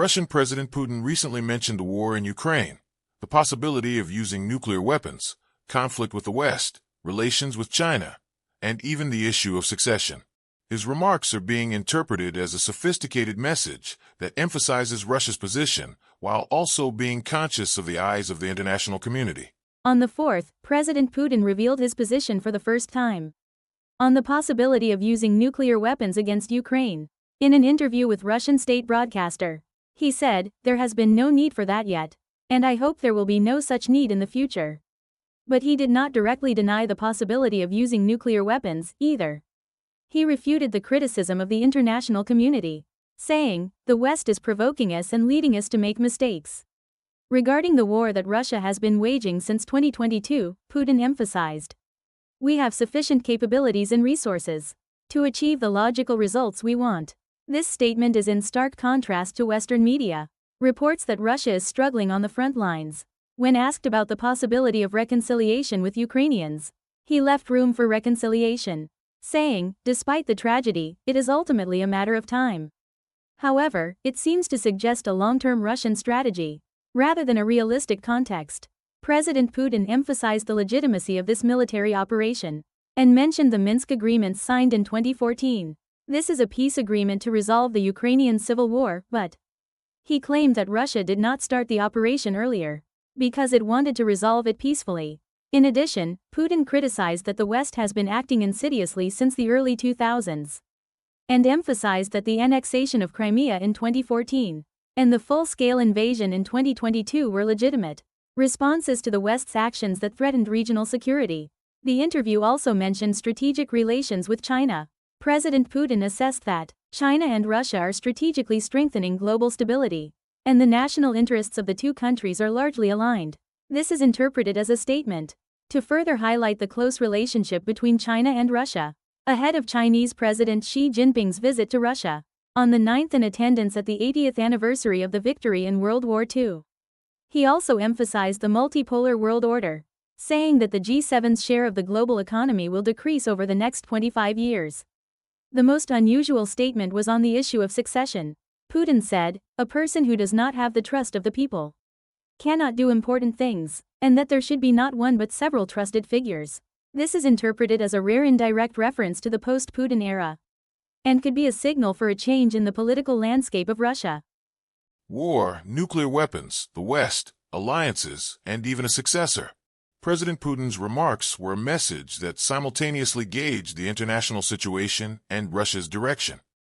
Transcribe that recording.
Russian President Putin recently mentioned the war in Ukraine, the possibility of using nuclear weapons, conflict with the West, relations with China, and even the issue of succession. His remarks are being interpreted as a sophisticated message that emphasizes Russia's position while also being conscious of the eyes of the international community. On the 4th, President Putin revealed his position for the first time on the possibility of using nuclear weapons against Ukraine. In an interview with Russian state broadcaster, he said, "There has been no need for that yet, and I hope there will be no such need in the future." But he did not directly deny the possibility of using nuclear weapons, either. He refuted the criticism of the international community, saying, "The West is provoking us and leading us to make mistakes." Regarding the war that Russia has been waging since 2022, Putin emphasized, "We have sufficient capabilities and resources to achieve the logical results we want." This statement is in stark contrast to Western media reports that Russia is struggling on the front lines. When asked about the possibility of reconciliation with Ukrainians, he left room for reconciliation, saying, "Despite the tragedy, it is ultimately a matter of time." However, it seems to suggest a long-term Russian strategy, rather than a realistic context. President Putin emphasized the legitimacy of this military operation, and mentioned the Minsk agreements signed in 2014. This is a peace agreement to resolve the Ukrainian civil war, but he claimed that Russia did not start the operation earlier because it wanted to resolve it peacefully. In addition, Putin criticized that the West has been acting insidiously since the early 2000s, and emphasized that the annexation of Crimea in 2014 and the full-scale invasion in 2022 were legitimate responses to the West's actions that threatened regional security. The interview also mentioned strategic relations with China. President Putin assessed that China and Russia are strategically strengthening global stability, and the national interests of the two countries are largely aligned. This is interpreted as a statement to further highlight the close relationship between China and Russia, ahead of Chinese President Xi Jinping's visit to Russia on the 9th in attendance at the 80th anniversary of the victory in World War II. He also emphasized the multipolar world order, saying that the G7's share of the global economy will decrease over the next 25 years. The most unusual statement was on the issue of succession. Putin said, "A person who does not have the trust of the people cannot do important things, and that there should be not one but several trusted figures." This is interpreted as a rare indirect reference to the post-Putin era, and could be a signal for a change in the political landscape of Russia. War, nuclear weapons, the West, alliances, and even a successor. President Putin's remarks were a message that simultaneously gauged the international situation and Russia's direction.